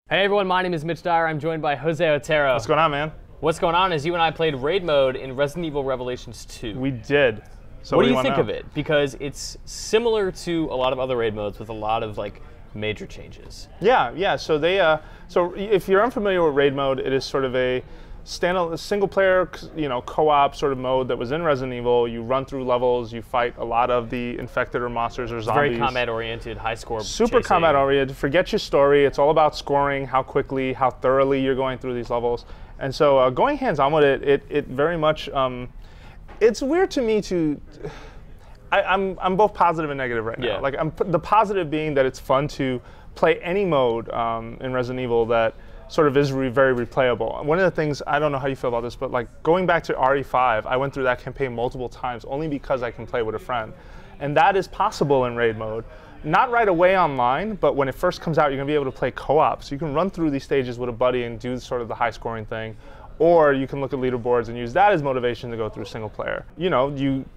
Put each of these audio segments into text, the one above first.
Hey everyone, my name is Mitch Dyer. I'm joined by Jose Otero. What's going on, man? What's going on is you and I played raid mode in Resident Evil Revelations 2. We did. So what do you think of it? Because it's similar to a lot of other raid modes with a lot of like major changes. Yeah. So so if you're unfamiliar with raid mode, it is sort of a single player, co-op sort of mode that was in Resident Evil. You run through levels, you fight a lot of the infected or monsters or zombies. Very combat oriented, high score. Super combat oriented. Forget your story. It's all about scoring, how quickly, how thoroughly you're going through these levels. And so going hands on with it very much. It's weird to me to. I'm both positive and negative right now. Yeah. Like the positive being that it's fun to play any mode in Resident Evil that sort of is very replayable. One of the things, I don't know how you feel about this, but like going back to RE5, I went through that campaign multiple times only because I can play with a friend. And that is possible in raid mode. Not right away online, but when it first comes out, you're gonna be able to play co-op. So you can run through these stages with a buddy and do sort of the high scoring thing. Or you can look at leaderboards and use that as motivation to go through single player. You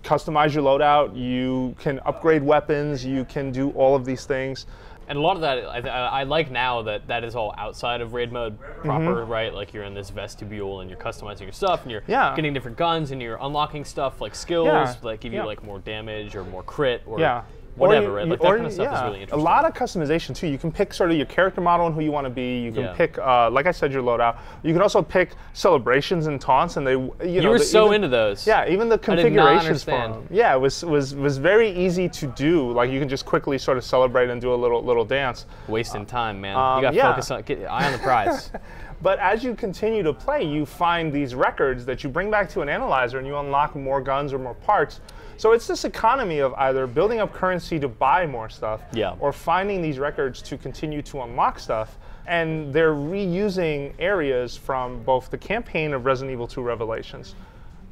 customize your loadout, you can upgrade weapons, you can do all of these things. And a lot of that, I like now that is all outside of raid mode proper, right? Like you're in this vestibule and you're customizing your stuff and you're getting different guns and you're unlocking stuff like skills that give you like more damage or more crit or whatever, right? Like that kind of stuff is really interesting. A lot of customization too. You can pick sort of your character model and who you want to be. You can pick, like I said, your loadout. You can also pick celebrations and taunts, and you were so into those. Yeah, even the configurations for them. Yeah, it was very easy to do. Like you can just quickly sort of celebrate and do a little dance. Wasting time, man. You got to focus on eye on the prize. But as you continue to play, you find these records that you bring back to an analyzer, and you unlock more guns or more parts. So it's this economy of either building up currency to buy more stuff, or finding these records to continue to unlock stuff. And they're reusing areas from both the campaign of Resident Evil 2 Revelations,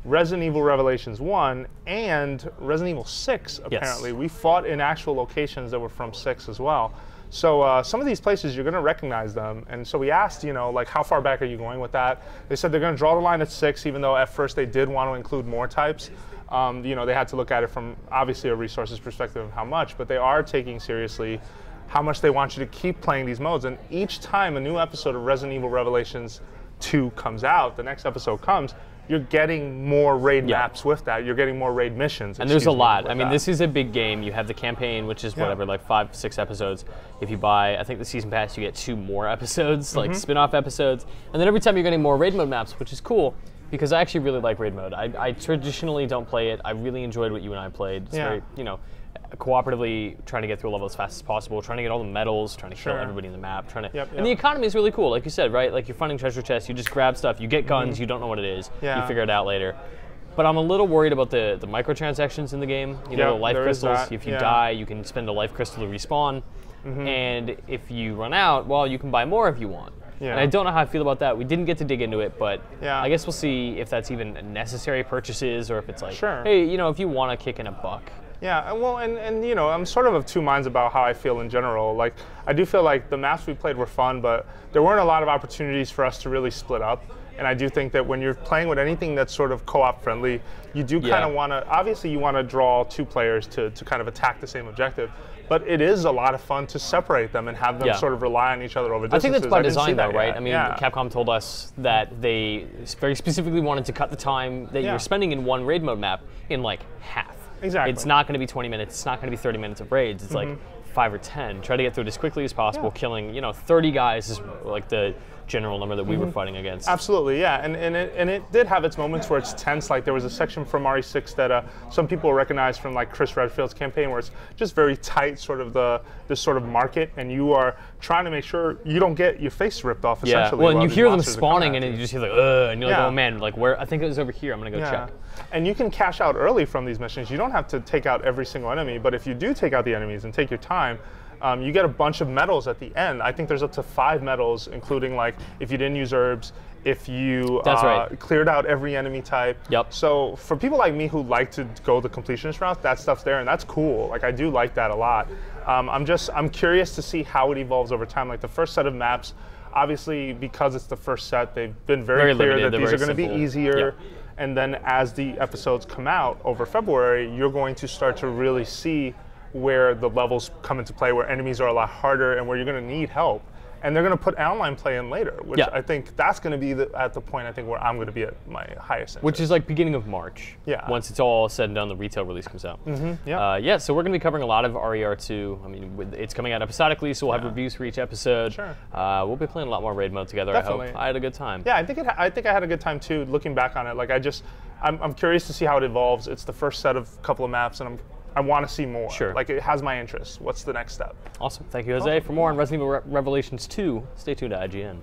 Resident Evil Revelations 1, and Resident Evil 6, apparently. We fought in actual locations that were from 6 as well. So some of these places, you're going to recognize them. And so we asked, like, how far back are you going with that? They said they're going to draw the line at 6, even though at first they did want to include more types. They had to look at it from, obviously, a resources perspective of how much, but they are taking seriously how much they want you to keep playing these modes. And each time a new episode of Resident Evil Revelations 2 comes out, the next episode comes, you're getting more raid maps with that. You're getting more raid missions. And there's a lot. I mean, this is a big game. You have the campaign, which is whatever, like 5-6 episodes. If you buy, I think the season pass, you get 2 more episodes, like spin-off episodes. And then every time you're getting more raid mode maps, which is cool, because I actually really like raid mode. I traditionally don't play it. I really enjoyed what you and I played. It's very, cooperatively trying to get through a level as fast as possible, trying to get all the medals, trying to kill everybody in the map, and the economy is really cool, like you said, right? Like you're finding treasure chests, you just grab stuff, you get guns, you don't know what it is, you figure it out later. But I'm a little worried about the microtransactions in the game. The life crystals. If you die, you can spend a life crystal to respawn, and if you run out, well, you can buy more if you want. And I don't know how I feel about that. We didn't get to dig into it, but I guess we'll see if that's even necessary purchases or if it's like, hey, if you want to kick in $1. Yeah, well, and I'm sort of two minds about how I feel in general. Like, I do feel like the maps we played were fun, but there weren't a lot of opportunities for us to really split up. And I do think that when you're playing with anything that's sort of co-op friendly, you do kind of want to, obviously you want to draw 2 players to kind of attack the same objective. But it is a lot of fun to separate them and have them sort of rely on each other over distances. I think that's by design though, right? I mean, Capcom told us that they very specifically wanted to cut the time that you're spending in one raid mode map in like half. Exactly. It's not going to be 20 minutes. It's not going to be 30 minutes of raids. It's like 5 or 10. Try to get through it as quickly as possible. Killing, 30 guys is like the general number that we were fighting against. Absolutely, yeah, and it did have its moments where it's tense. Like there was a section from RE6 that some people recognize from like Chris Redfield's campaign, where it's just very tight, sort of this sort of market, and you are trying to make sure you don't get your face ripped off. Essentially, well, and you hear them spawning, and then you just hear like, ugh, and you're like, oh man, like where? I think it was over here. I'm gonna go check. And you can cash out early from these missions. You don't have to take out every single enemy, but if you do take out the enemies and take your time, you get a bunch of medals at the end. I think there's up to 5 medals, including like if you didn't use herbs, if you cleared out every enemy type. So for people like me who like to go the completionist route, that stuff's there, and that's cool. Like I do like that a lot. I'm curious to see how it evolves over time. Like the first set of maps, obviously because it's the first set, they've been very clear that these are going to be easier. And then as the episodes come out over February, you're going to start to really see where the levels come into play, where enemies are a lot harder and where you're going to need help. and they're going to put online play in later, which I think that's going to be at the point I think where I'm going to be at my highest interest. Which is like beginning of March. Yeah. Once it's all said and done, the retail release comes out. Yeah. So we're going to be covering a lot of RER2. I mean, it's coming out episodically, so we'll have reviews for each episode. Sure. We'll be playing a lot more raid mode together. Definitely. I hope. I had a good time. Yeah, I think I had a good time too. Looking back on it, like I'm curious to see how it evolves. It's the first set of couple of maps, and I want to see more. Sure. Like, it has my interest. What's the next step? Awesome. Thank you, Jose. For more on Resident Evil Revelations 2, stay tuned to IGN.